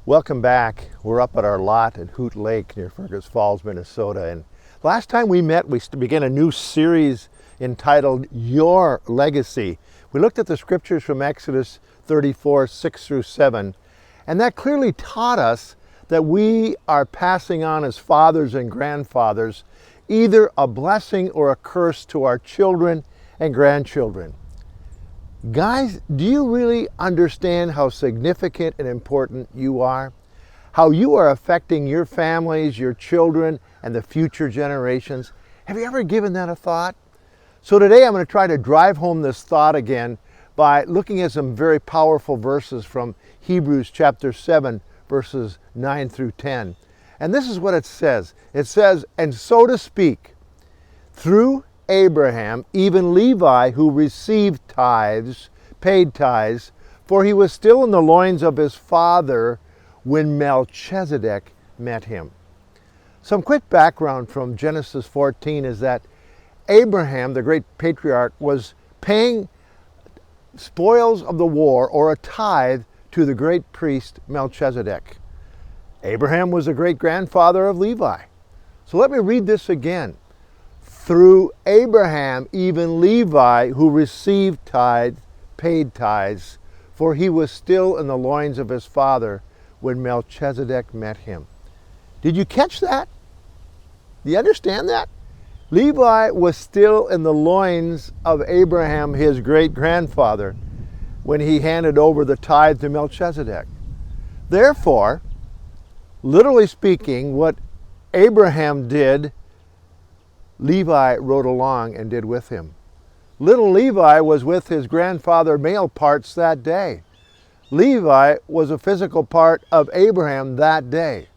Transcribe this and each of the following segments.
Welcome back. We're up at our lot at Hoot Lake near Fergus Falls, Minnesota. And last time we met, we began a new series entitled Your Legacy. We looked at the scriptures from Exodus 34, 6 through 7, and that clearly taught us that we are passing on as fathers and grandfathers either a blessing or a curse to our children and grandchildren. Guys, do you really understand how significant and important you are? How you are affecting your families, your children, and the future generations? Have you ever given that a thought? So today I'm going to try to drive home this thought again by looking at some very powerful verses from Hebrews chapter 7, verses 9 through 10. And this is what it says. It says, "And so to speak, through Abraham, even Levi, who received tithes, paid tithes, for he was still in the loins of his father when Melchizedek met him." Some quick background from Genesis 14 is that Abraham, the great patriarch, was paying spoils of the war, or a tithe, to the great priest Melchizedek. Abraham was the great-grandfather of Levi. So let me read this again. "Through Abraham, even Levi, who received tithes, paid tithes, for he was still in the loins of his father when Melchizedek met him." Did you catch that? Do you understand that? Levi was still in the loins of Abraham, his great-grandfather, when he handed over the tithe to Melchizedek. Therefore, literally speaking, what Abraham did, Levi rode along and did with him. Little Levi was with his grandfather male parts that day. Levi was a physical part of Abraham that day.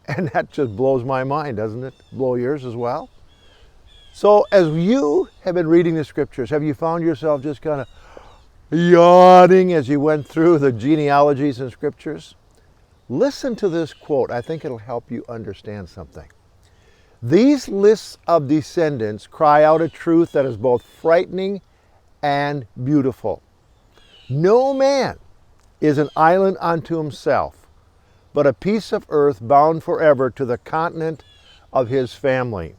And that just blows my mind, doesn't it? Blow yours as well? So as you have been reading the scriptures, have you found yourself just kind of yawning as you went through the genealogies and scriptures? Listen to this quote. I think it'll help you understand something. "These lists of descendants cry out a truth that is both frightening and beautiful. No man is an island unto himself, but a piece of earth bound forever to the continent of his family.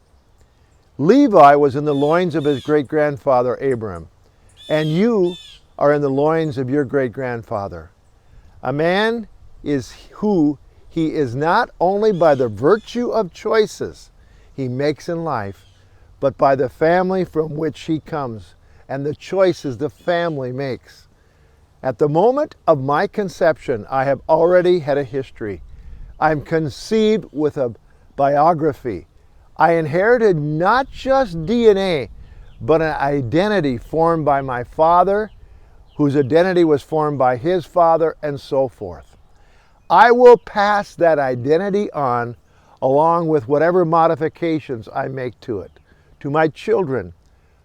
Levi was in the loins of his great-grandfather Abram, and you are in the loins of your great-grandfather. A man is who he is not only by the virtue of choices he makes in life, but by the family from which he comes and the choices the family makes. At the moment of my conception, I have already had a history. I am conceived with a biography. I inherited not just DNA, but an identity formed by my father, whose identity was formed by his father, and so forth. I will pass that identity on, along with whatever modifications I make to it, to my children,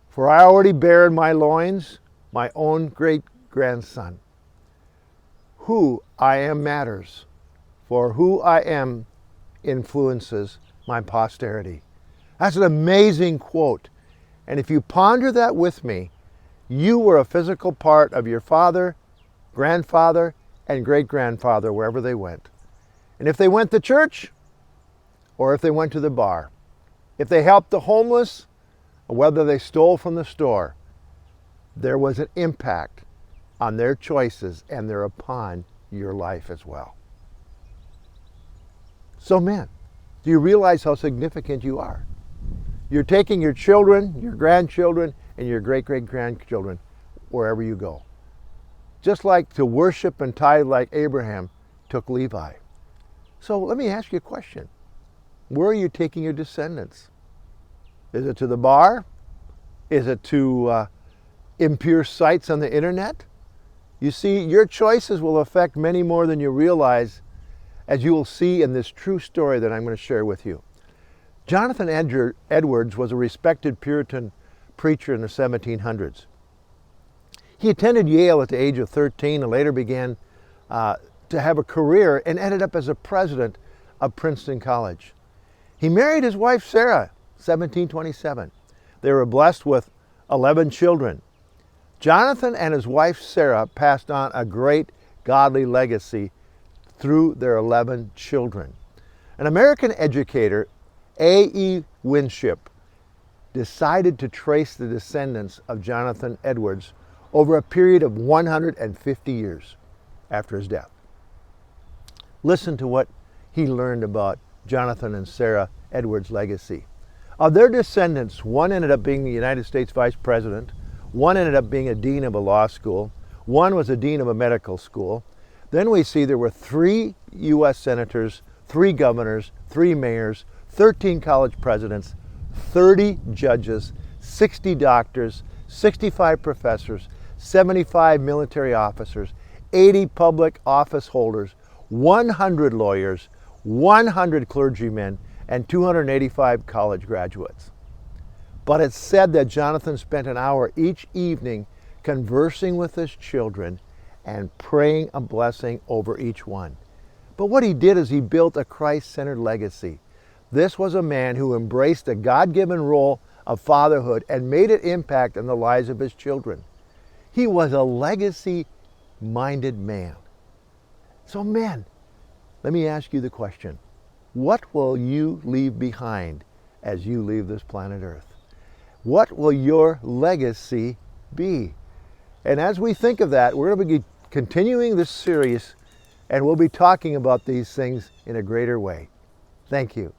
for I already bear in my loins my own great-grandson. Who I am matters, for who I am influences my posterity." That's an amazing quote. And if you ponder that with me, you were a physical part of your father, grandfather, and great-grandfather wherever they went. And if they went to church, or if they went to the bar, if they helped the homeless, or whether they stole from the store, there was an impact on their choices and they're upon your life as well. So men, do you realize how significant you are? You're taking your children, your grandchildren, and your great-great-grandchildren wherever you go. Just like to worship and tithe like Abraham took Levi. So let me ask you a question. Where are you taking your descendants? Is it to the bar? Is it to impure sites on the internet? You see, your choices will affect many more than you realize, as you will see in this true story that I'm going to share with you. Jonathan Edwards was a respected Puritan preacher in the 1700s. He attended Yale at the age of 13 and later began to have a career and ended up as a president of Princeton College. He married his wife Sarah, 1727. They were blessed with 11 children. Jonathan and his wife Sarah passed on a great godly legacy through their 11 children. An American educator, A.E. Winship, decided to trace the descendants of Jonathan Edwards over a period of 150 years after his death. Listen to what he learned about Jonathan and Sarah Edwards' legacy. Of their descendants, one ended up being the United States Vice President, one ended up being a dean of a law school, one was a dean of a medical school. Then we see there were 3 U.S. senators, 3 governors, 3 mayors, 13 college presidents, 30 judges, 60 doctors, 65 professors, 75 military officers, 80 public office holders, 100 lawyers, 100 clergymen, and 285 college graduates. But it's said that Jonathan spent an hour each evening conversing with his children and praying a blessing over each one. But what he did is he built a Christ-centered legacy. This was a man who embraced the God-given role of fatherhood and made an impact on the lives of his children. He was a legacy-minded man. So men, let me ask you the question. What will you leave behind as you leave this planet Earth? What will your legacy be? And as we think of that, we're going to be continuing this series, and we'll be talking about these things in a greater way. Thank you.